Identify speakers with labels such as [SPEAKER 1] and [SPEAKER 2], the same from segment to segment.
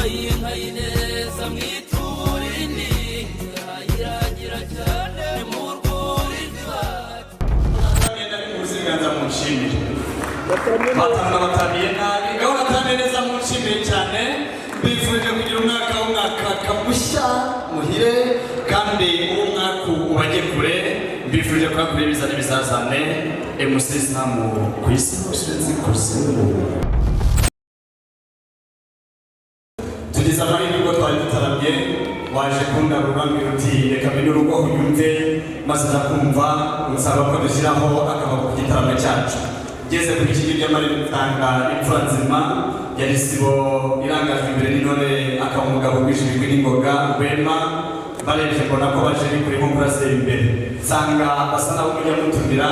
[SPEAKER 1] bayinkaineza mwiturindi iragira cyane mu rwuri rwacu
[SPEAKER 2] bagenda bimuziganza mu nshimire batanga batamiye nabi ngaho batamiye neza mu nshimire cyane bifuje kugira umwaka mushya muhire kandi uwo mwaka ubajye kure bifuje kwakura ibiza n'ibizazane emusisamu ku isi hose zikuzimu tugize amahirwe ko twari dutaramye waje kundarura uti reka mbere urugo unyumve maze ndakumva nsaba ko dushyiraho akaboko ku gitaramo cyacu ngeze ku bikigi by'amaremutanga imfura nzima yari sibo irangajwe imbere n'intore akaba umugabo w'ijwi n'ingoga rwema barebye mbona ko baje bikuri nko kurasera imbere nsanga basa naho umujya mutumira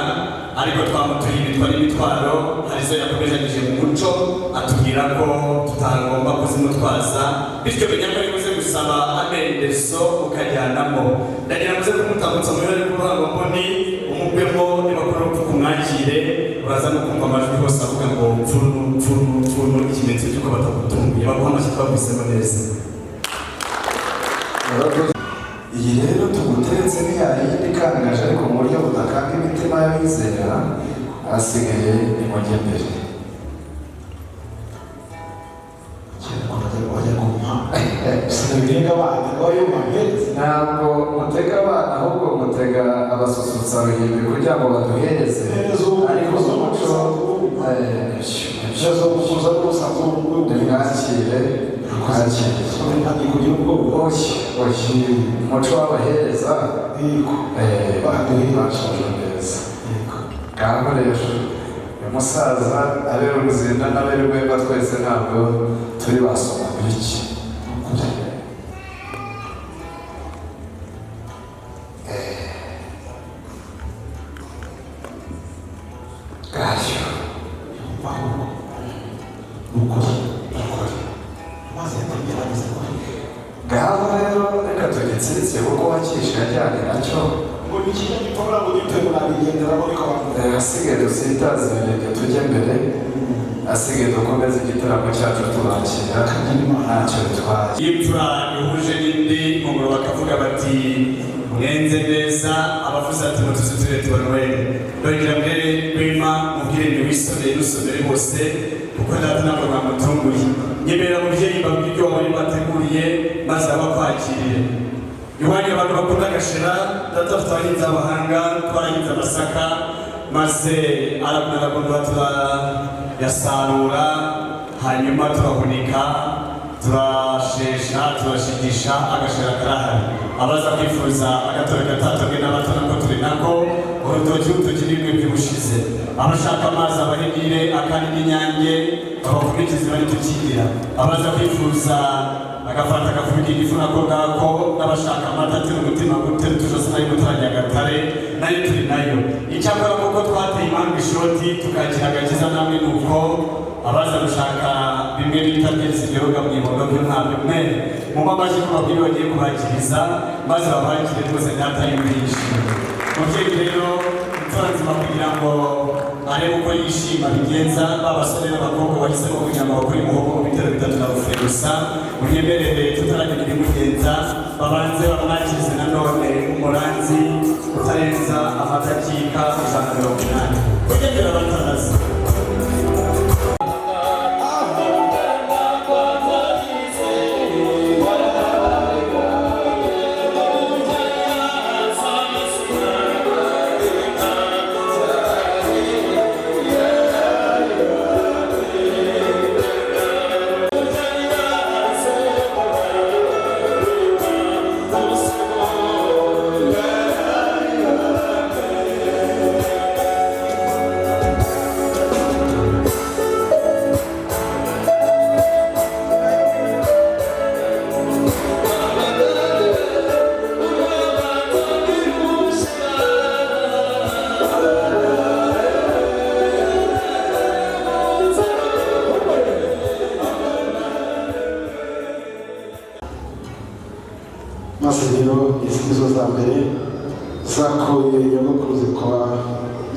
[SPEAKER 2] ariko twamutuye imitwa n'imitwaro harizo yakomejanije mu muco atubwira ko tutagomba kuzimutwaza bityo menya ko ari buze gusaba amendezo ukajyanamo ndagira muze kumutambutsa muri ari kuruhango mboni umugwemo nibakora urupfu kumwakire uraza no kumva amajwi hose avuga ngo mfuru ikimenyetso cy'uko batagutunguye baguha amashyi twabwisemo neza.
[SPEAKER 3] Iyi rero tumuteretse ni yayindi ikangaje ariko mu buryo budakanga imitima y'abizera asigaye imujya mbere ntabwo mutega abana ahubwo mutega abasusurutsa ruhimbi kugira ngo baduhereze ariko umuco umuco w'abahereza baduhimashije neza ngaho rero uyu musaza abera uruzinda n'abera urwemba twese ntabwo turi basoma biki ngaho rero reka tugitsitse kuko wakishe yajyanye nacyo asigaye dusitaze ibirenge tujye mbere asigaye dukomeze igitaramo cyacu tubakira ntacyo bitwaye
[SPEAKER 2] imfura ihuje n'indi nkongoro bakavuga bati mwenze neza abavuze ati mutuze turere tubanwe bagira mbere rwema mubwire ni wisomere nusomere bose kuko data ntabwo bamutunguye nyemerera mubyeyi mbabwira ibyo wabari bateguriye maze abakwakiriye iwanyu abantu bakunda agashira data afite abahinzi abahanga twarahinze amasaka maze aragundura turayasarura hanyuma turahunika turashesha turashigisha agashira karahari abaza kwifuza agatore gatatu n'abato nako turi nako urutoki n'ibwe by'ubushize abashaka amazi abahigire akandi n'inyange abakurikizi bari tukigira abaza kwifuza agafata agafurika igifu nako ngako n'abashaka amata atera umutima gutera utujosi nayo muturanye agatare nayo turi nayo icyakora kuko twateye impamvu ishoti tukakira agakiza namwe nuko abaza gushaka bimwe bita byose byoga mu ibondo by'umwami mwe mu mamaji ko babwira bagiye kubakiriza maze babakire rwose data y'ibishimo mubyeyi rero imfura nzima kugira ngo arebe uko yishima bigenza babasore n'abakobwa bahisemo kugira ngo bakore umuhogo mu bitero bitatu na bufure gusa unyemerere tutaragira ibimugenza babanze bamwakirize nanone umuranzi utarenza amadakika 180 kugendera batanazi
[SPEAKER 3] rero izi nizo za mbere zakuye nyogokuruzi kwa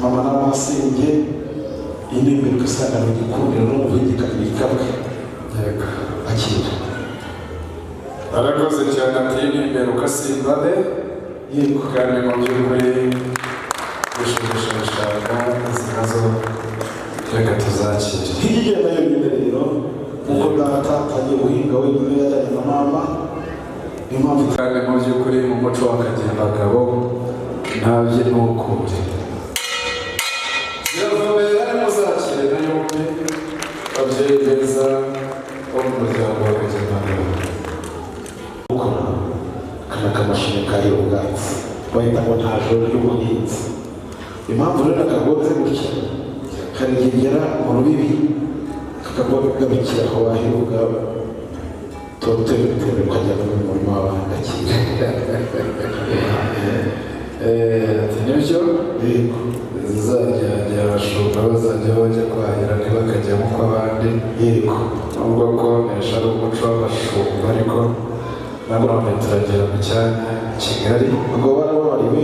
[SPEAKER 3] mama n'amasenge iyi ni imbere usanga mu gikundiro n'umuhigi kabiri kabwe akira Arakoze cyane ati imbere ukasimbale yego kandi mu by'ukuri gushimisha izi nazo reka tuzakire.
[SPEAKER 4] Hirya nayo nyine rero nk'uko data agiye guhinga wenyine yajyanye na mama impamvu
[SPEAKER 3] kandi mu by'ukuri mu muco w'akagendagabo ntabyo ni ukuri ziravumera muzakire nayo ababyeyi beza bo mu muryango w'akagendagabo
[SPEAKER 4] gukora kana kamashini kari ubwatsi bahita ngo nta joro ry'ubuhinzi. Impamvu rero akagoze gutya hari igera mu rubibi kakagabikira aho waheruka toteri bitewe ukajya mu murima w'abantu gakira
[SPEAKER 3] ati nibyo zizajya abashumba bazajya bajya kwahira ntibakajya nk'uko abandi
[SPEAKER 4] yego
[SPEAKER 3] nubwo konesha ari umuco w'abashumba ariko nanone turagera mu cyanya Kigali
[SPEAKER 4] ubwo barababariwe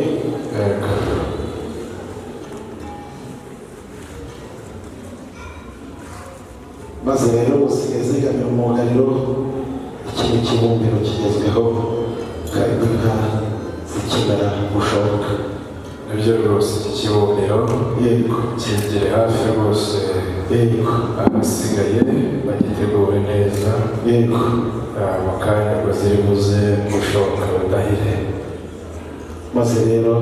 [SPEAKER 4] maze rero usigaye zigamira umugariro ikintu cy'ibumbiro kigezweho kandi inka zikimera gushoboka.
[SPEAKER 3] nibyo rwose iki kibumbiro
[SPEAKER 4] yego
[SPEAKER 3] kigere hafi rwose
[SPEAKER 4] yego
[SPEAKER 3] abasigaye bagiteguwe neza
[SPEAKER 4] yego
[SPEAKER 3] mu kanya ngo ziri buze gushoboka badahire
[SPEAKER 4] maze rero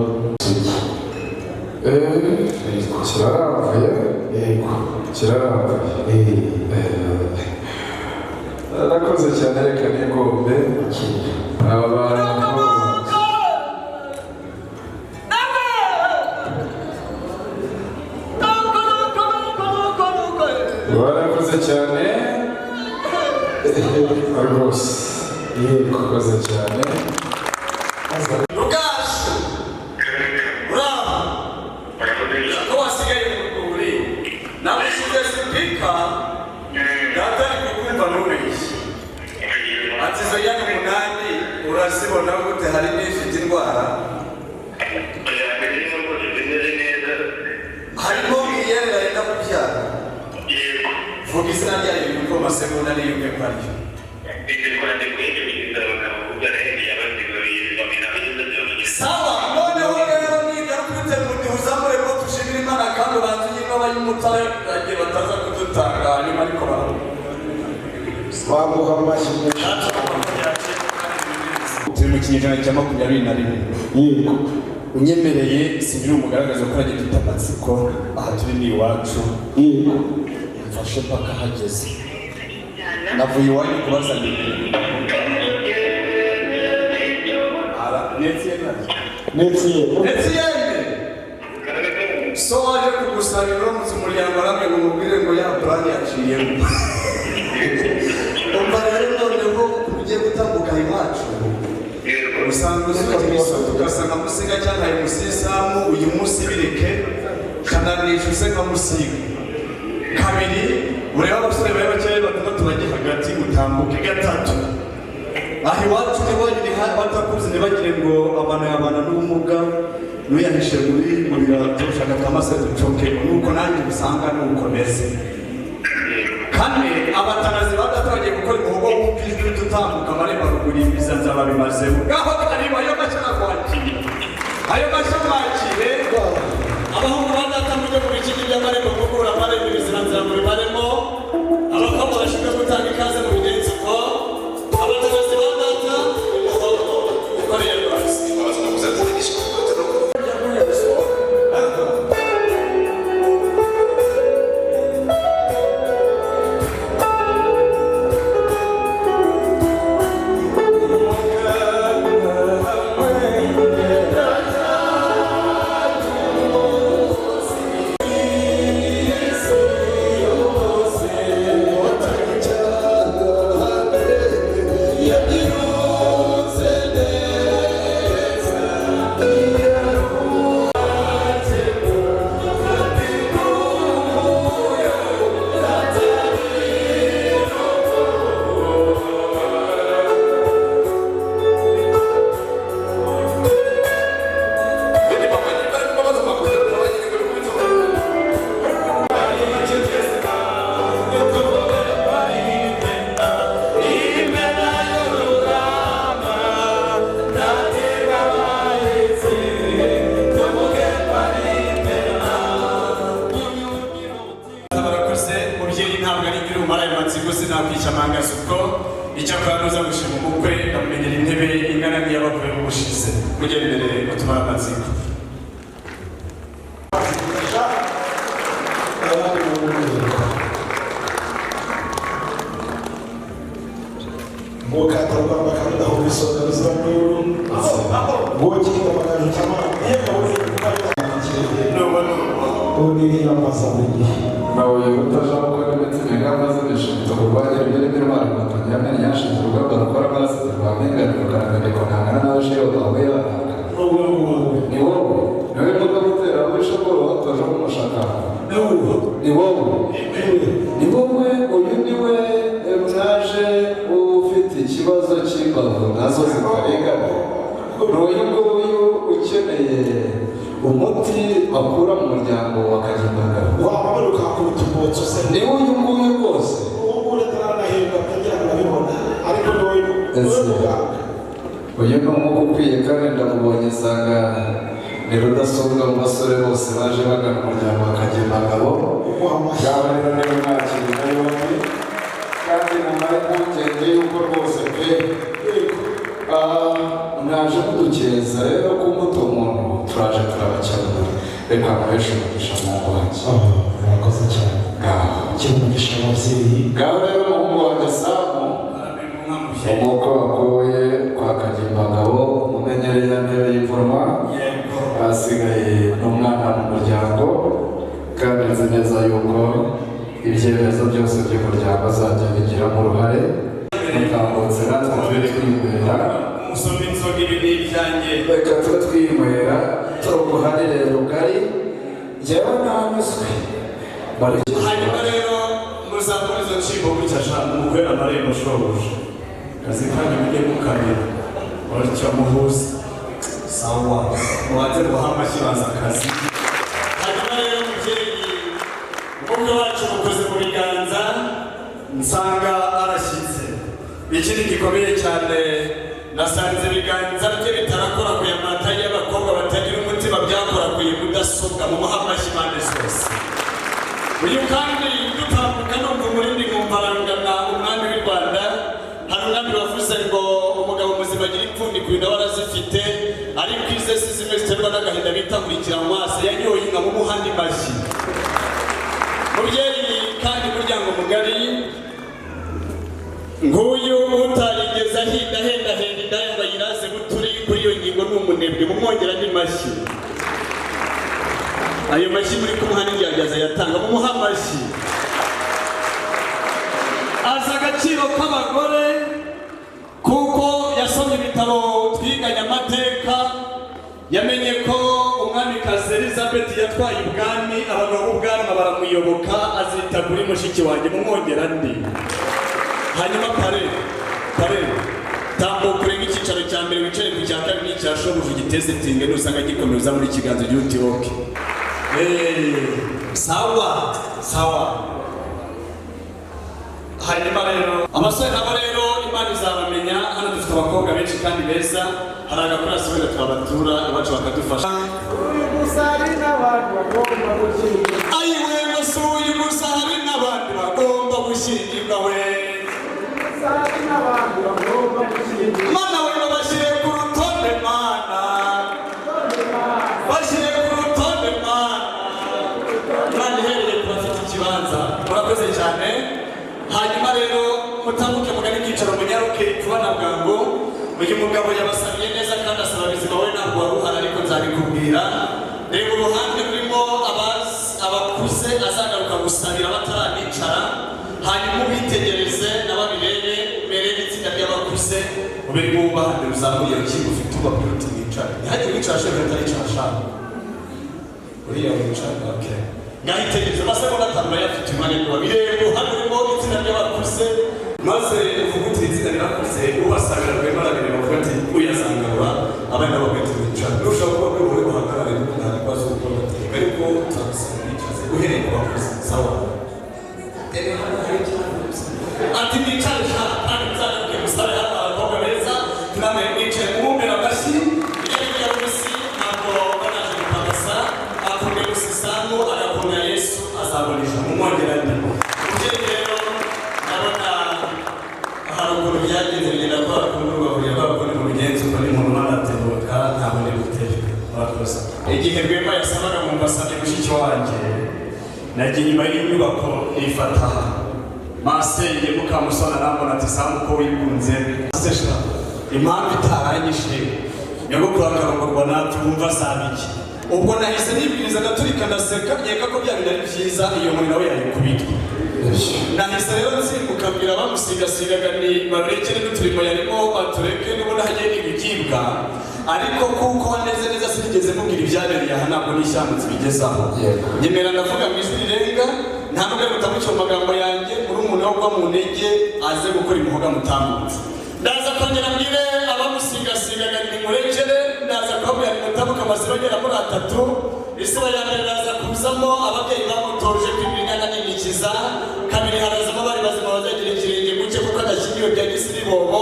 [SPEAKER 3] kirarambuye
[SPEAKER 4] yego
[SPEAKER 3] kirarambuye arakoze cyane reka nigombe aba bantu barakoze cyane rwose yego akoze cyane
[SPEAKER 2] Rugasho Bravo ko wasigaye mu rwuri namushyize sipika data ari kukumva n'ubeshyi ati izo nyanya 8 urazibona gute hari n'ifite indwara harimo iyerera yenda kubyara vuga izina ryayo yuko amasegonda niyumve ko aryo sawa noneho rero nigarukute mu gihe uzamure ko tushimira Imana kandi ubanze n'abanyumutare bagiye bataza kudutanga hanyuma ariko
[SPEAKER 4] baguha amashyi
[SPEAKER 2] turi mu kinyejana cya 21
[SPEAKER 4] yego
[SPEAKER 2] unyemereye singira umugaragaza ko aragiye dufite amatsiko aha turi ni iwacu
[SPEAKER 4] yego
[SPEAKER 2] mfashe paka hageze navuye iwanyu kubaza Netiyene so waje kugusabira uramutse umuryango aramwe ngo mubwire ngo ya brand yaciyemo umva rero noneho ugiye gutambuka iwacu usanga uzuka imisoto ugasanga musiga cyangwa ayo musisamu uyu munsi bireke kandanisha use nka musiga kabiri ureba abasore bari bakeya batandatu bagiye hagati utambuke gatatu aho iwacu ntibonyine batakuzi ntibagire ngo abantu yabana n'ubumuga nuyahishe muri birato ushaka kamase ducoke nuko nanjye usanga nuko meze kandi abatanazi badatangiye gukora umuhogo w'ubwizwe dutambuka amarembo ruguru ibizanza babimazemo ngaho karibu ayo mashya kwakira ayo mashya mwakire abahungu badatambuke mu bikini by'amarembo kugura amarembo ibiziranzira muri baremo abakobwa bashinzwe gutanga ikaze mu bigenzi ko abatanazi badata ukoreye rwose icyakora nuza gushima umukwe amumenyera intebe ingana n'iy'abakwe b'ubushize mugendere gutumara amatsiko.
[SPEAKER 4] Mukata rwamba kandi aho bisonga bizamuru ngoki kamagana chama yego Oni yapasabiki
[SPEAKER 3] nawe utajaho ko n'imiti megamaze bishimita kurwanya ibyo biri mara batanya men yashinze urugamba rukora maze rwamenga rukaranga ko ntangana nawe shero bawe ni wowe nawe muga gutera abisha ko watoje mu mushaka ni wowe uyu niwe mwaje ufite ikibazo cy'imbavu nazo zitarengana n'uyu nguyu ukeneye umuti bakura mu muryango wa Kagimbagara
[SPEAKER 4] wamaruka ku tubotso se
[SPEAKER 3] ni uyu nguyu rwose
[SPEAKER 4] uri taranahinga kugira ngo abibona ariko n'uyu
[SPEAKER 3] uyu ni umwuka ukwiye kandi ndamubonye nsanga ni rudasumbwa mu basore bose baje bagana umuryango wa Kagimbagara yaba rero niba mwakiriye yombi kandi namara impungenge y'uko rwose pe mwaje mudukeza rero ko umuto umuntu turaje turabakemura reka muheshe umugisha mu wanjye
[SPEAKER 4] murakoze cyane umugisha ababyeyi
[SPEAKER 3] ngaho rero umuhungu wanjye Samu umwuka wakuye kwa Kagimbagara umumenyereye ntebe y'imvuruma hasigaye n'umwana mu muryango kandi nzi neza yuko ibyemezo byose by'umuryango azajya bigiramo uruhare mutambutse natwe tube twinywera
[SPEAKER 2] usoma inzoga ibiri ibyanjye
[SPEAKER 3] reka tube twinywera turuguharire rugari njyewe nanyuzwe
[SPEAKER 2] hanyuma rero muzakora izo nshingo gutya shaka umukwera amarembo shobuja kazi kandi mujye mukamira watyo muhuza sawa mubanze guha amashyi baza akazi. Hanyuma rero mubyeyi umukwe wacu mukoze mu biganza nsanga arashyitse ikindi gikomeye cyane nasanze ibiganza bye bitarakora ku yamata y'abakobwa batagira umutima byakorakuye mudasobwa mu muhamashyi impande zose. Uyu kandi dutambuka numva umurindi nkumvarangana umwami w'i Rwanda hari umwami wavuze ngo umugabo muzima agira ipfundi ku bintu warazifite ariko ize si zimwe ziterwa n'agahinda bitakurikira mu maso yanyoye inka mu muhanda imashyi. Mubyeyi kandi muryango mugari nguyu utarigeze ahindahenda indaya ngo ayiraze buturi kuri iyo ngingo ni umunebwe mumwongera n'imashyi. Ayo mashyi muri kumuha n'ingerageza yatanga mumuha amashyi. Azi agaciro k'abagore kuko yasomye ibitabo twiganye amateka yamenye ko umwamikazi Elizabeth yatwaye ubwami abagabo b'ubwanwa baramuyoboka azita kuri mushiki wanjye mumwongera ndi. Hanyuma pare tambuka urenge icyicaro cya mbere wicare ku cya kabiri n'icya shobuja ugiteze tinge nusanga gikomeza muri kiganza ry'uti woke. Sawa. Hanyuma rero abasore nabo rero Imana izabamenya hano dufite abakobwa benshi kandi beza hari agakorasi wenda twabatura iwacu bakadufasha. Ayiwe musuye umusari n'abandi bagomba gushyingirwa we Mana we babashyire ku rutonde Mana bashyire ku rutonde Mana ihereye ku bafite ikibanza murakoze cyane. Hanyuma rero mutambuke mugana icyicaro munyaruke tubana bwangu uyu mugabo yabasabiye neza kandi asaba bizima we ntabwo wari uhari ariko nzabikubwira. Reba uruhande rurimo abakuze azagaruka gusabira batarabicara hanyuma ubitegereze n'ababirebe mbere n'itsinda ry'abakuze ubiri bwubahane ruzamuye rukingo ufite ubabwira uti mwicara ntihagire wicara shaka ataricara shaka uriya wicara okay ngahitegereza amasegonda atanu bayafite umwanya ngo babirebe uruhande rurimo itsinda ry'abakuze maze uvuga uti itsinda ry'abakuze ubasabira rwema arabireba bavuga ati uyazangarura abana bagahita bicara nushobora kuba uri buhagarare nta bibazo kuko bategeka ariko tuzagusaba bicaze uhereye ku bakuze sawa ati nicare shaka kandi muzagaruke musare hano abakobwa beza namwe mwicaye mumumbera amashyi ibyo ya rusi ntabwo banaje gupagasa akomeye gusisamu agakomera Yesu azabonesha mumwongera ndi umubyeyi rero ndabona hari ukuntu byagenze bigenda kwa kundi bahurira babone mu bigenzo uko ni umuntu wanatebuka ntabwo ndi guteka abakosa igihe Rwema yasabaga mu mbasabye mushiki wanjye nagiye inyuma y'inyubako ifata masenge Mukamusona arambona ati samu ko wigunze asesha impamvu itaranyishe nyogokuru akarongorwa natwe wumva sabiki ubwo nahise nibwiriza gaturika ndaseka nkeka ko byari ari byiza iyo muri nawe yayikubitwa nahise rero nsimbuka mbwira bamusigasigaga ni barekere n'uturimo yarimo batureke n'ubundi hagiye n'ibigibwa ariko kuko waneze neza sinigeze mubwira ibyabereye aha ntabwo n'ishyambutse bigezaho nyemera ndavuga mu ijwi rirenga nta nubwo mutamucyo mu magambo yanjye muri umuntu wo kuba mu ntege aze gukora imihoga mutambutse ndaza kongera mbwire abamusigasigaga nimurekere ndaza kubabwira nimutamuka amasibo agera muri 3 isibo ya mbere ndaza kuzamo ababyeyi bamutoje kwibirinyana n'imikiza kabiri harazamo bari bazima bazagira ikirenge guke kuko adashyingiwe bya gisiri bobo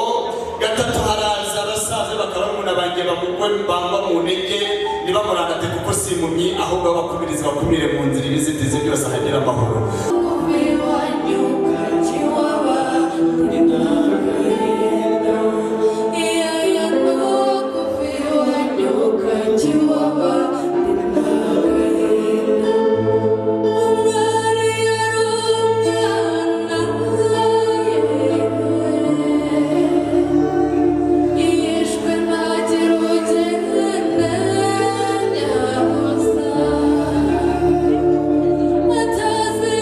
[SPEAKER 2] gatatu haraza abasaza bakaba umuntu abanjye bamugwe bamba mu ntege ntibamurangate kuko si impumyi ahubwo bakubiriza bakumire mu nzira ibizitizi byose ahagera amahoro
[SPEAKER 5] Atazi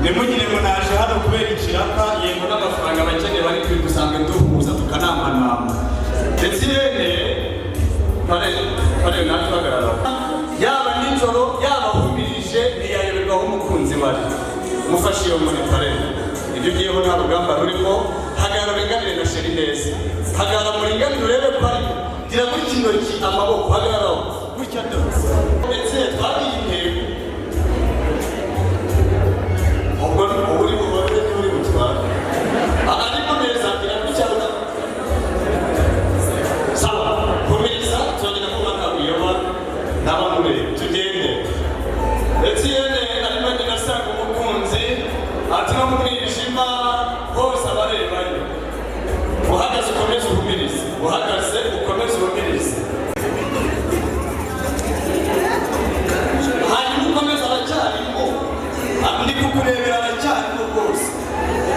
[SPEAKER 2] nimugire ngo naje hano kubera ikiraka yego n'amafaranga abakeneye bari kwidusanga duhuza tukanamanama ndetse irene pare natwe bagaragara yaba nijoro yaba humirije ntiyayoberwaho umukunzi wari mufashe iyo muri pare ibyo ugiyeho nta rugamba rurimo hagarara uringanire na sheri neza hagarara muringanire urebe pare gira muri kino amaboko hagararaho gutya ndetse twagiye intego ubwo uri bubone uri butwara ariko neza gira gutya sawa kumiriza tuzongera kubaka uyoba n'abamure tugende ndetse yene arimo agenda asanga umukunzi ati no mu mwijima hose abarebayo uhagaze ukomeze uhumirize uhagaze ukomeze uhumirize hanyuma ukomeze aracyarimo ndi kukurebera aracyarimo rwose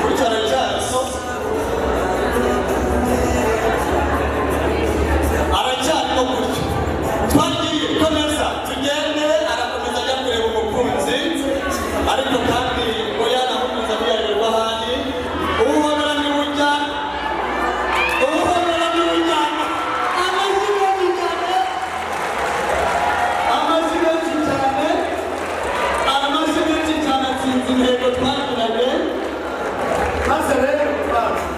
[SPEAKER 2] gutya aracyari so aracyarimo gutyo twagiye komeza tugende arakomeza ajya kureba umukunzi ariko kandi ngo yanamukunze abyarerwa ahandi ubuhobera niwujya amazina menshi cyane atsinze intego twagiranye maze rero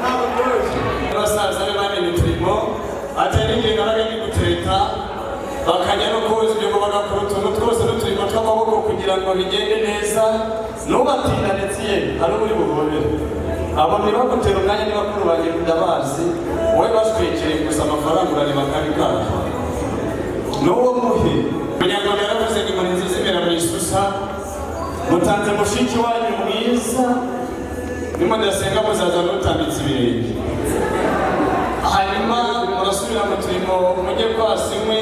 [SPEAKER 2] ntabwo byoroshye abasaza be bamenye uturimo atari igihe nabaga ndi gutereta bakajya no koza ibyo bagakora utuntu twose n'uturimo tw'amaboko kugira ngo bigende neza nubatinda ndetse ye hari uri buhobere abo ntibagutera umwanya niba kuri banjye ndabazi wowe bashwekereye gusa amafaranga urareba kabi kacu n'uwo muhe umunyarwanda yaravuze ngo inkoni nziza imera mu isusa mutanze mushiki wanyu mwiza nimba ndasenga muzaza n'utambitse ibirenge hanyuma murasubira mu turimo mujye kwasinywe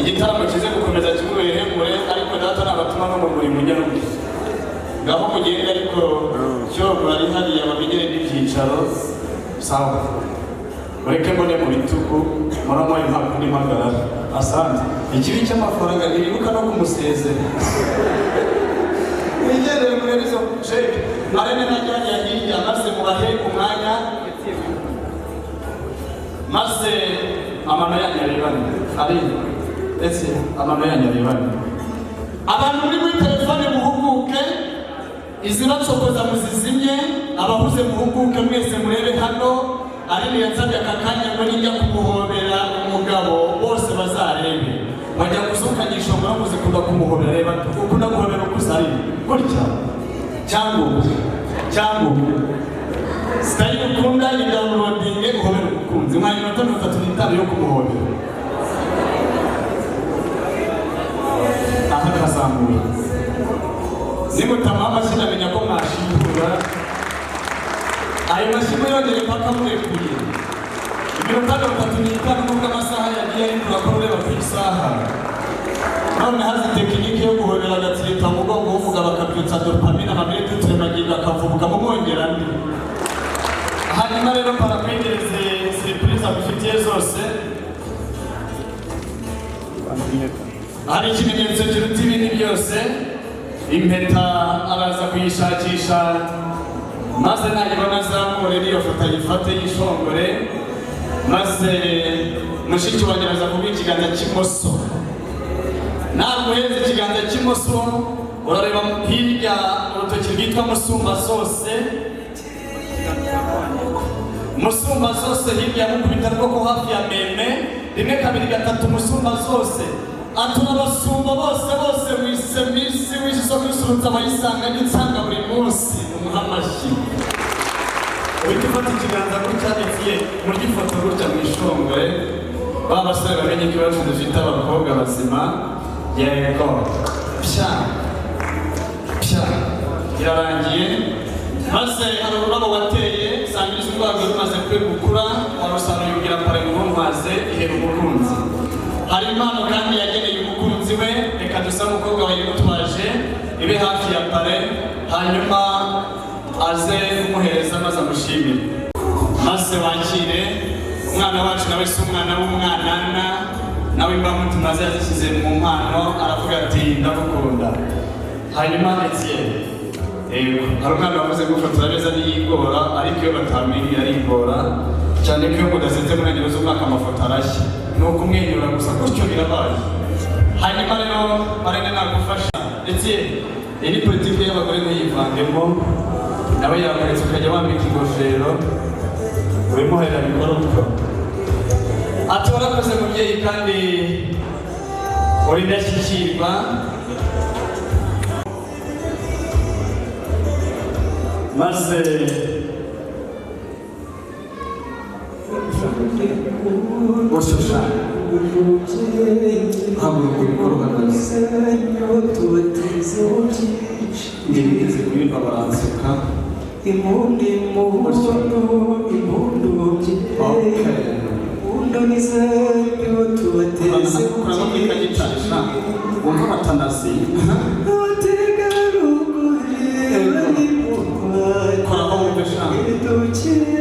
[SPEAKER 2] igitaramo kize gukomeza kimuberehemure ariko data nabatuma no mu buri munyaruke ngaho mugende ariko cyo bari hariya bamenyere n'ibyicaro sawa mureke mbone mu bitugu muramuha impamvu n'impagarara asante ikibi cy'amafaranga ntibibuka no kumusezera wigendere muri izo sheke marene najyanye hirya maze mubahe umwanya maze amano yanyu arebane ari ndetse amano yanyu arebane abantu muri muri telefone muhuguke izinacokoza muzizimye abahuze muhuguke mwese murebe hano ari yansabye aka kanya ngo nijya kumuhobera umugabo bose bazarebe bajya kuzukanyisha ngo namuze kuda kumuhobera reba ukunda guhobera ukuzari gutya cyangwa style ukunda ni downloading guhobera umukunzi mwanya minota 35 yo kumuhobera aha kazamura nimutama amashyi amenya ko mwashingura ayo mashyi yongere paka murekuye iminota 35 nubwo amasaha yagiye ari kurakora ureba ku isaha none hazi tekinike yo guhobera agatsirita mu mugongo uvuga bakabyutsa dopamine amabere tuturemagingo akavubuka mu mwongera ndi hanyuma rero parakwegereze surprise abifitiye zose hari ikimenyetso kiruta ibindi byose impeta araza kuyishakisha maze nagibona azamure n'iyo foto ayifate yishongore maze mushiki wanjye araza kuguha ikiganza cy'imoso naguheze ikiganza cy'imoso urareba hirya urutoki rwitwa musumba zose hirya mukubita rwoko hafi ya meme 1 2 3 musumba zose atuna basumba bose wise misi wishiso kwisurutsa abayisanga n'itsanga buri munsi umuhamashi witufata ikiganza kucyanditse muri ifoto gutya mu ishongore babasore bamenye ikibazo dufite abakobwa bazima yego pya irarangiye maze hari ururabo wateye sangiriza urwego rumaze gukura warusana yugira pare ngo maze ihera umukunzi hari impano kandi yageneye umukunzi we reka dusa umukobwa wayimutwaje ibe hafi ya pare hanyuma aze kumuhereza maze amushimire maze wakire umwana wacu nawe si umwana w'umwanana nawe imbamutima ze yazishyize mu mpano aravuga ati ndagukunda hanyuma Etienne hari umwana wavuze gufotora neza n'iyigora ariko iyo batamenye arigora cyane ko iyo mudasetse mu ntangiriro z'umwaka amafoto arashya ni ukumwenyura gusa gutyo birabaye. Hanyuma rero Marene nagufasha ndetse iyi ni politiki y'abagore ntuyivangemo, nawe yakuretse ukajya wambika ingofero ubimuhera bigororwa. Ati warakoze mubyeyi kandi uri indashyikirwa. Maze gushushanya haguruka ibikorwa neza ngibigeze kuririmba baranseka wumva abatanasi koraho wumve shaka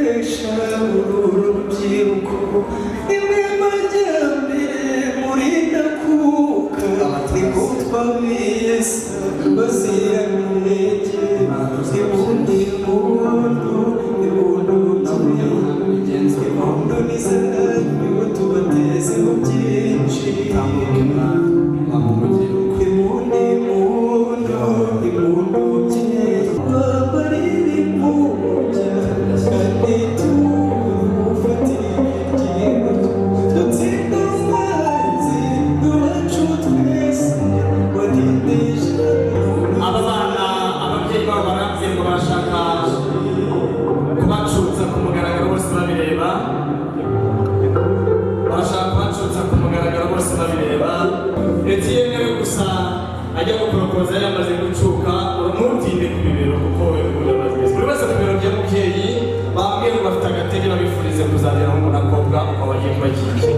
[SPEAKER 2] ajya guporopoza yamaze gucuka urumutinde ku bibero kuko we urabazwe buri wese ku bibero by'umubyeyi bambwiye ngo bafite agatege babifurize kuzagera mu nakobwa uko bagiye kubakije.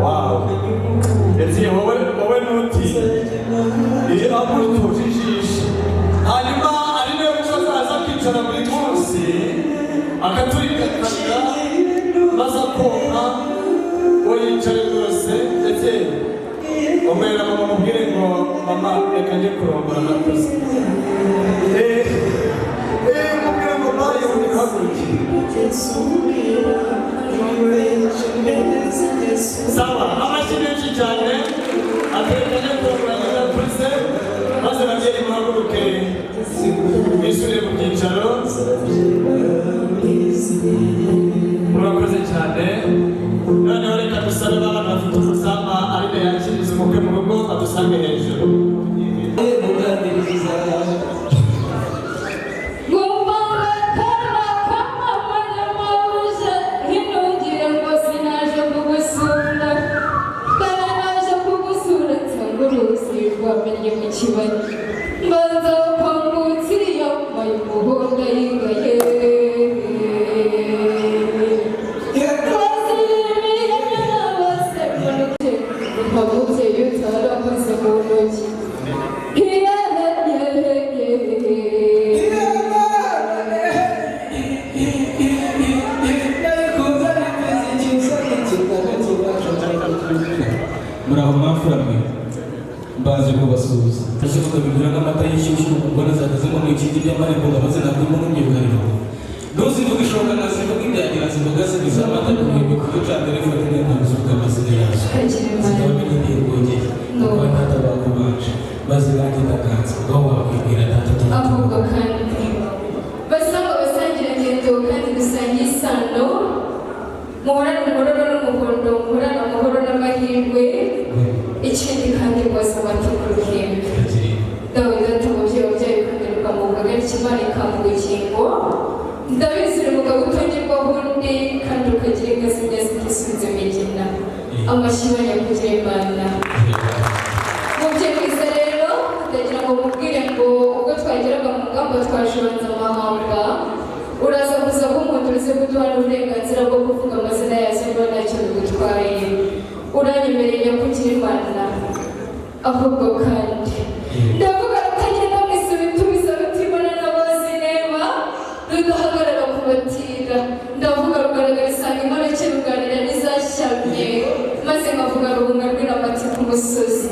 [SPEAKER 2] Wow, ndetse wowe nuti iri aho tujijisha hanyuma ari nayo musozi aza kwicara buri munsi akaturikakanira maze akonka we yicare rwose ndetse umwera mama mubwire ngo mama reka njye kurongora nakoze mubwire ngo baye undi hagurukiye sawa amashyi menshi cyane atereka njye kurongora nakoze maze babyeyi muhaguruke bisubire mu byicaro. Murakoze cyane. Noneho reka dusabe abana bafite ubusama ari na yakiriza umukwe mu rugo adusange hejuru.
[SPEAKER 5] Muraho mwafurame mbaje kubasuhuza ndashaka bibwira n'amata y'ishyushyu mbona zagazemo mu ikindi by'amarembo ngabaze nabwimo n'imyugariro dozi mvuga ishoboka nazivuga ibyagira zivuga se bizamata kumwebwe kuko candere fata neza bizuka amazina yazo zikabamenye n'irwogeye kuko ntata bakubanje maze bagenda kanza ngo wakwibwira ntata
[SPEAKER 6] ahubwo kandi basanga basangira ngendo kandi dusangiye isano muhorana umuroro n'umuhondo muhorana amahoro n'amahirwe ikindi kandi rwose amatungo ruhembe dawidi ati umubyeyi wabyaye ukangaruka mu kagari kimana ikanga ubugingo ndabizi uri mugabo utongirwaho undi kandi ukagira inka z'imyezi nk'isubizo migina amashyi banyakugira imana mubyeyi mwiza rero ndagira ngo mubwire ngo ubwo twageraga mu ngamba twashobanza amahamba uraza kuza k'umuntu uzi kuduha n'uburenganzira bwo kuvuga amazina yazo niba ntacyo bigutwaye uranyemereye kugira imana ahubwo kandi ndavuga rutagenda mwese bitubiza rutimana n'abazi neba rudahagarara kubatira ndavuga rugaragara isanga impareke ruganira n'izashyamye maze nkavuga rubunga rw'iramati ku musozi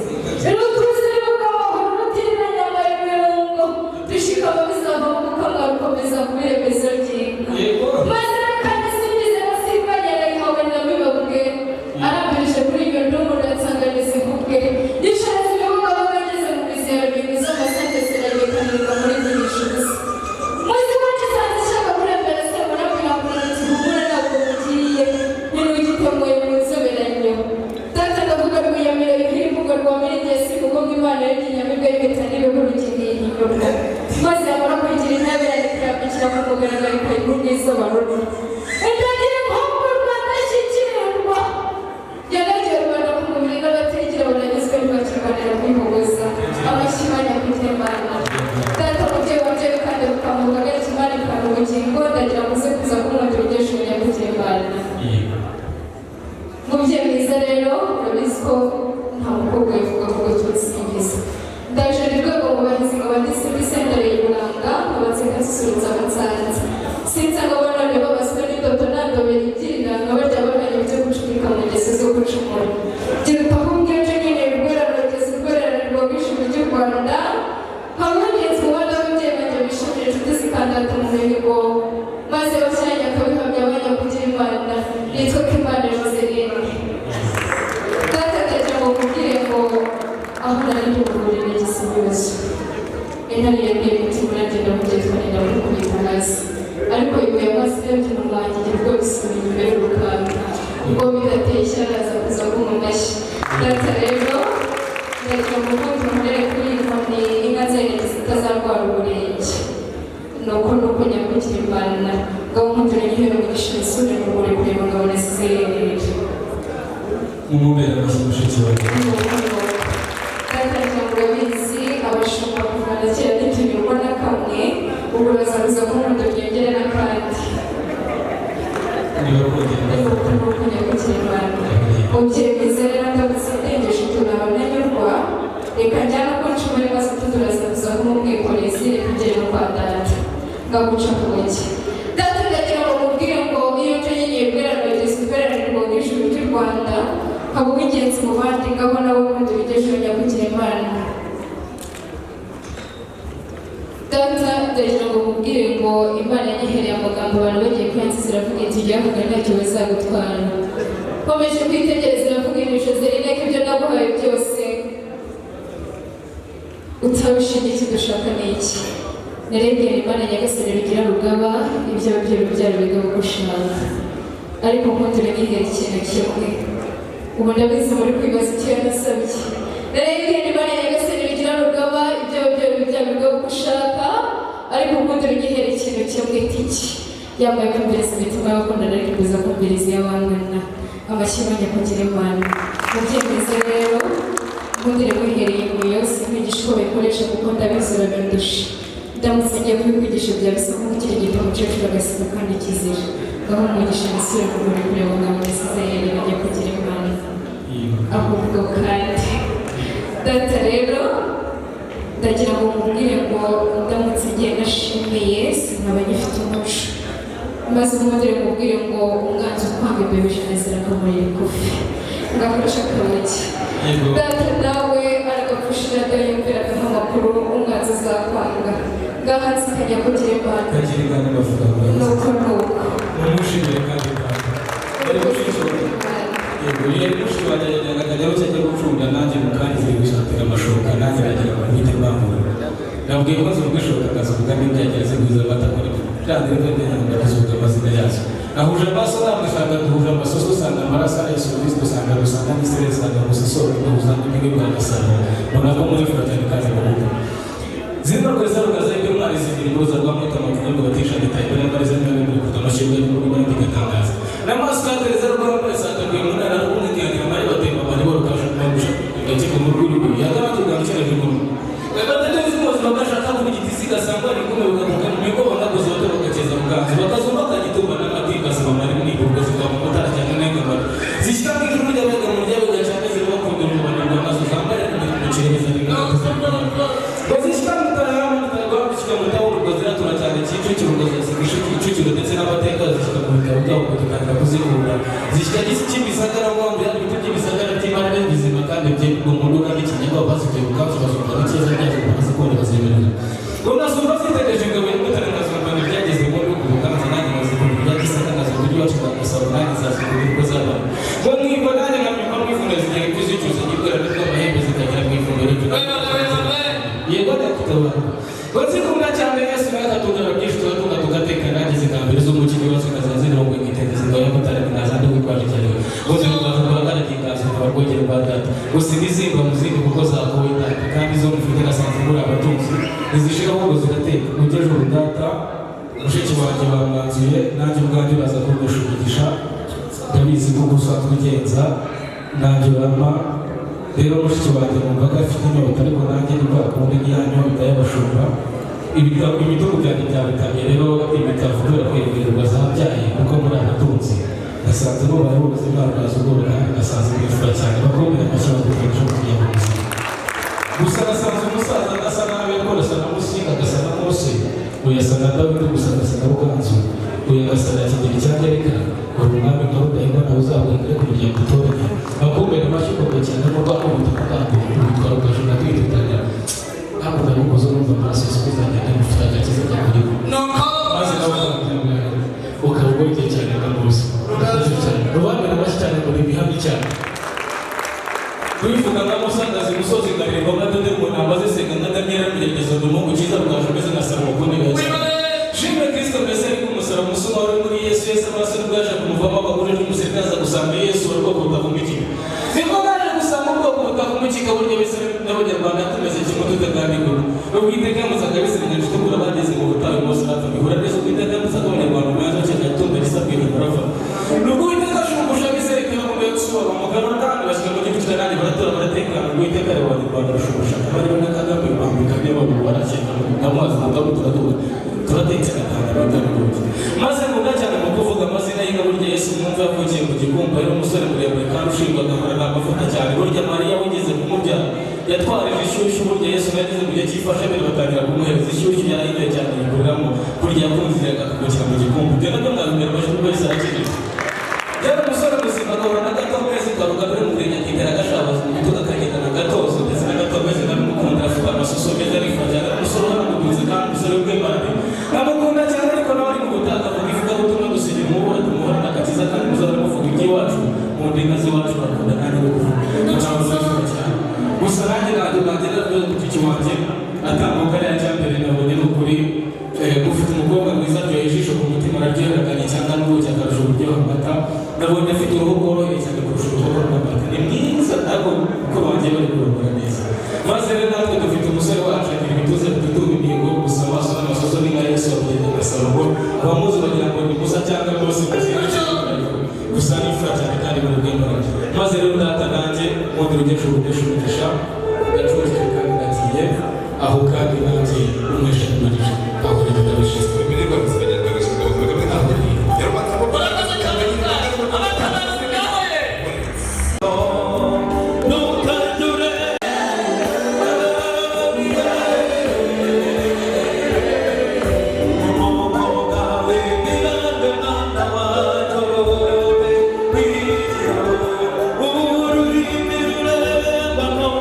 [SPEAKER 6] rutuze ruvuga amahoro rutirira nyambaye imirongo dushikama bizaba ndagira muze kuza kumwumva ibyo nyakugembana mubyeyi mwiza rero urabizi ko nta mukobwa wivuga ko tubisingiza ndaje ni rwego mu bahizi ngo banditse muri sentare y'Iburanga abatseka zisubiza abatsanze sinza ngo banone babaswe n'indoto nandobera ibyirira nka barya bamenye ibyo gucurika mu ngeso zo gucumura gira utahumbwe ejo nyine rugorana rugeze rugorana rw'ijuru ry'u Rwanda hamwe n'ingenzi mubona ababyeyi banjye bishimira inshuti zikandata mu mihigo maze babyanya akabihamya abanyakugira Imana nitwa Kimana Joseline datategera ngo kubwire ngo aho nari ndugurira igisubizo intare yabwiye umutima uragenda mu gihe twanira muri kubita hasi ariko ibuye amazi yabyo mu rwanjye igihe bisubira imbere rukanga ubwo bidateye ishyara aza kuza kumumashyi data rero ndagira ngo ubundi mbere kuri iyi nkoni inka zayo zitazarwara uburenge nuko nyakugira Imana ngabo nkundira igihero mugisha isura mu buri kureba ngabona sizerere
[SPEAKER 5] umubera mushiki wawe
[SPEAKER 6] data murabizi abashumba kuva na kera ntitunyurwa na kamwe ubu bazabuza ko umuntu byongera n'akandi
[SPEAKER 5] niba kugenda
[SPEAKER 6] nuko nyakugira Imana umubyeyi mwiza rero ndabutse ndengeje utunaba nanyurwa reka njyana ko ncuma ibibazo tuturazabuza ko mu bwikorezi reka ugere no kwa data ngaguca ku buke data ndagira ngo mubwire ngo iyo nje nyine ibwerano rigeze ibweranirwa mu ijuru ry'u Rwanda haba uw'ingenzi mu bandi ngabona abo ubundi bigejeje nyakugira Imana data ndagira ngo mubwire ngo Imana yanyihereye amagambo abantu bagiye kuyansi ziravuga iti ujya havuga ntacyo bazagutwara nkomeje kwitegereza iravuga ibisho Joseline ko ibyo naguhaye byose utabishimye icyo dushaka ni iki narebye Imana nyagasani rugira rugaba ibyo byaro bigaba gushaka ariko nkundira nyihere ikintu kimwe ubu ndabizi muri kwibaza icyo yanasabye narebye Imana nyagasani rugira rugaba ibyo byaro bigaba gushaka ariko nkundira nyihere ikintu kimwe iki yambaye kumviriza imitima y'abakundana ariko kuza kumviriza iy'abangana amashyi nyakugira Imana mubyeyi mwiza rero nkundire mwihereye mu yose kwigisha uko bayikoresha kuko ndabizi urabindusha ndamutse ngiye kubikwigisha bya bisa nk'ukiri gito umukecuru agasiga kandi kizira ngaho umugisha imisura mu buri kureba ngo abonesize yere bajya kugira Imana ahubwo kandi data rero ndagira ngo mubwire ngo ndamutse ngiye nashimiye sinkaba ngifite umuco maze nkundire mubwire ngo umwanzi ukwanga imbere ijana zirakamurira igufi ngakoresha akabuki data nawe aragapfushira adayumviraga nk'amakuru umwanzi azakwanga ngaha nsikajya kugira Imana
[SPEAKER 5] kagira Imana bavuga ngo
[SPEAKER 6] nuko
[SPEAKER 5] umushimire kandi ariko yego yari mushiki wanjye yajyaga akajyaho cyajya gucunga nanjye mu kandi ziri gushakira amashoka nanjye nagira ngo mpite mbamura nabwiye ko nzi ubwishoboka akazuvuga n'ibyagereze bwiza batakora kandi rero ndende ndakuzuga amazina yazo nahuje amaso namwe usanga duhuje amasoso usanga amaraso ari service dusanga rusanga n'isere usanga musisoro duhuza n'imwe rwagasana mbona ko muri fatani kandi bahuga zino rweza rugaza ibyo mwari zibiri mbuza rwamwita amakuru ngo batisha leta ibyo n'amariza n'ibyo muri kuta amashyiga y'urugo n'ibindi bigatangaza n'amaso katereza rwambaye satagwe munara n'ubundi kiyagira mari batemba bari borukasha kubagusha igakika mu rw'urugo yagabanje kugamukiraje mu rugo bagateze z'ubuzima bwashaka kuba igiti sigasanga ari kumwe bugaruka niko banaguze bato bagakeza muganzi bakazumva akagitumba n'amatimba zibamara imwiburwa zikaba mutara cyane n'akamaro zishyira mu ijuru ry'abaga mu ryabo gacana zirimo kundura umubanirwa amazu zambaye n'umukereza bazishyira mu tarama mutarwa bishyira mu tawo urwo ziratura cyane Kicukiro ngo zisigisha Kicukiro ndetse n'amateka zishyira mu bitabo byabo kudukanira kuzikura zishyira gisi cy'imisagara ngombe yari ibiti by'imisagara by'imana n'ibizima kandi by'ubwo mu nduga n'ikinyarwa bazigiye bukanzu bazumva n'ikiza byaje bazikora bazemerera ngo nasumva zitegereje ngo bimutare nkazumva n'ibyageze mu bihugu bukanzu nanjye nkazikora ibyagisaka nkazumva ibyo wacu bagasaba nanjye nzazikora uko zabaye ngo mwimba nanjye nkamyumva mwifunda zigiye kuzicuza gikora nibwo amahembe zikagira mwifunguro yego ndakutabaho bazikumva cyane Yesu n'agatungana byinshi tugatunga tugateka nanjye zikambere zo mu kigo yose kazazira ngo ngitende zingaya mutare nazandi wikwaje cyane bose bavuga kandi kingaza abarwogera ba data gusa n'izimba muzindi kuko zakoye data kandi zo mufite nasanze muri abatunzi nizishira ahubwo zigateka ugeje data mushiki wanjye bamwanzuye nanjye ubwanjye baza kumushugisha ndabizi ko usanzwe ugenza nanjye bampa rero mushiki wanjye numvaga afite inyota ariko nanjye ni kwa kundi n'iyanyu y'abashumba ibitabo byanjye byabitamye rero ibitabo kubera ko nyagasana kigeli cyagereka uri umwami nka rudahigwa nawe uzabwengere ku muryango utoranye bakumbera amashyi ukomeye cyane mu rwanda ubutaka bwabo witwara ugashobora kwitutanya ntabwo ndabimukoze numva amaraso yose uzagenda mufite agakiza cya muri maze nawe ukaba ugoye cyane ndamuzi rubambera amashyi cyane ngo ni ibihamya cyane kubivuga nk'amusangazi musozi ngareba ngadode mu ntamba zisenga nkadamira kugerageza ngo mu cyiza rwaje umeze nka salomo ku ntebe shimwe kristo mbese ari kumusara umusuma wari muri yesu yesu amaso n'ubwaje kumuvamo abagore n'umusirikaza gusanga yesu wari bwoko butavumikika nibwo bwaje gusanga ubwoko butavumikika burya bise n'abanyarwanda tumeze kimwe tutaganirwa ubwiteka muzaga biserengeje tugura bageze mu butayu bose arapfa bihura neza ubwiteka muzaga abanyarwanda mu yazo cyane yatumva risabwira barapfa nubwo ubwiteka shumbusha biserekera mu mbere gusubira umugabo kandi bashyira mu gihugu cy'abandi baratora baratekana ubwiteka rero abanyarwanda bashobosha bariho na kagame bambika by'abantu barakeka n'amazi mugabo turatetse agatanga bitamugoye maze mvuga cyane mu kuvuga amazina y'inka burya yesu mwumva yavukiye mu gikumba yari umusore muremure kandi ushinzwe agahora n'amavuta cyane burya mariya wigeze kumubyara yatwarije ishyushyu burya yesu yageze mu gihe cy'ifasha mbere batangira kumuhereza ishyushyu yarahinduye cyane yiguriramo burya yakunziraga akagukira mu gikumba ibyo nabyo mwabimera amajwi wese arakijije yari umusore muzima agahora na gato amezi karuga mbere mu kurenya akigana agashabaza mu gitugu akagendana agatozo ndetse na gato amezi n'amukunda afite amasuso meza arifajyana umusore wanamuguze kandi umusore w'ubwemane namukunda cyane ariko nawe ari mu gutanga avuga ivugabutumwa gusigira umubura tumuhora n'agakiza kandi muzaba muvuga iby'iwacu mu ndinga z'iwacu bakunda kandi no kuvuga ntabwo cyane gusa nanjye nagira mushiki wanjye atambuka ariya cyambere nabonye ni ukuri ufite umukobwa mwiza aryoheye ijisho ku mutima araryoheraganye cyangwa n'ubuki akarusha uburyohe amata nabonye afite uruhu rworoheye cyane kurusha uruhu rw'amata ni mwiza ntabwo uko bagiye bari kurongora neza maze rero natwe dufite umusore wacu agira ibituze biduha imihigo gusa amaso n'amasoso ni nka yesu abagenda agasarurwa abamuzi bagira ngo ni musa cyangwa rwose gusa n'imfura cyane kandi buri bw'imbaraga maze rero data nanjye ubundi rugesha umugisha gacuruje kandi nagiye aho kandi nanjye umwesha n'umarije aho rero ndabishyize imirimo zikagenda bagashyirwa ubuzima bw'abantu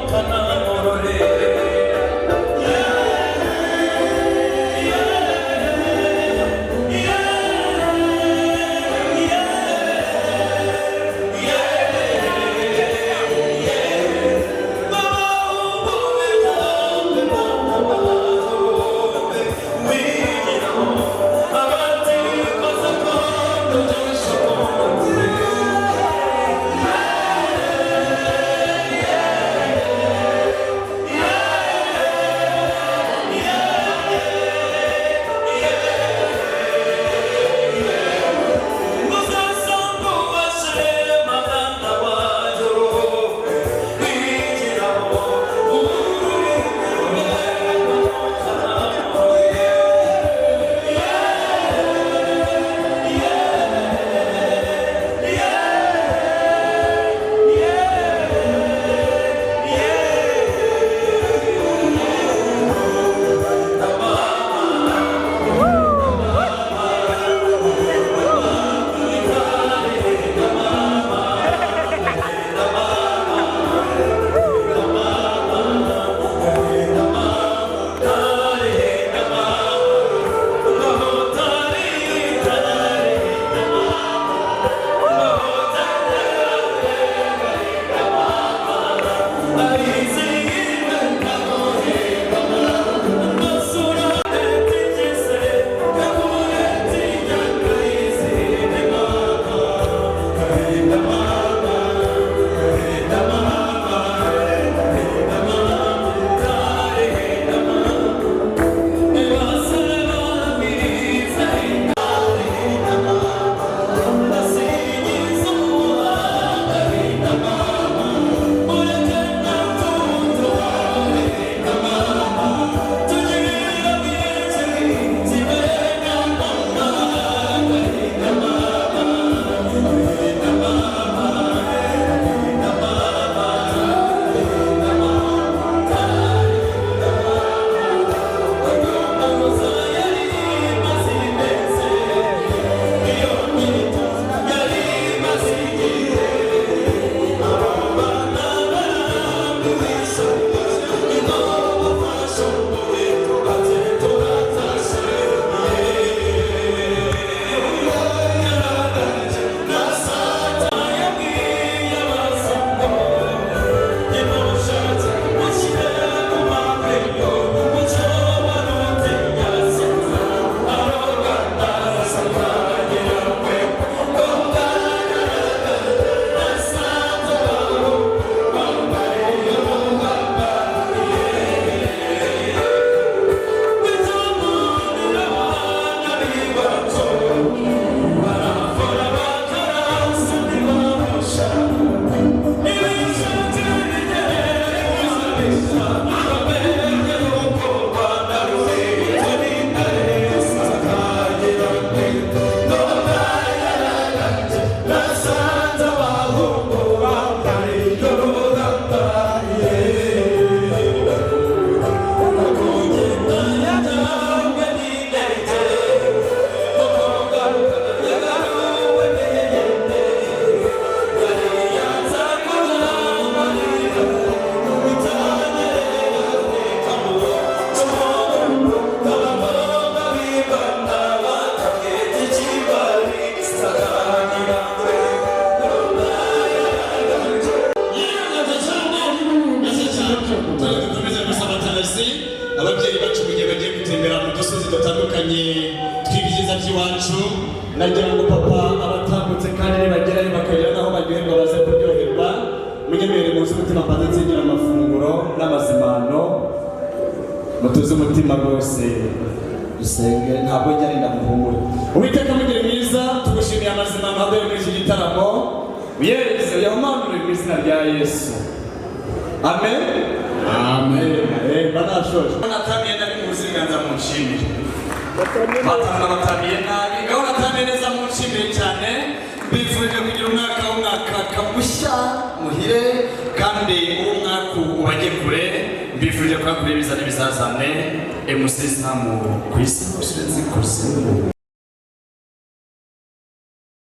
[SPEAKER 1] Kana
[SPEAKER 2] iwacu nagira ngo papa abatambutse kandi nibagera bakagera naho baryoherwa baze kuryoherwa munyemerere munsi umutima mbanze nsigira amafunguro n'amazimano mutuze umutima rwose dusenge ntabwo njya rinda muhumure Uwiteka mugire mwiza tugushimiye amazimano habaye muri iki gitaramo uyereze uyahumanure mu izina rya Yesu amen amen banashoje natamiye nabi mu buziganza mu nshimire batamiye nabi ngaho natamiye neza mu nshimire cyane bifuje kugira umwaka mushya muhire kandi uwo mwaka ubajye kure bifuje kwagura ibizane bizazane emusisi ntamu ku isi hose zikoze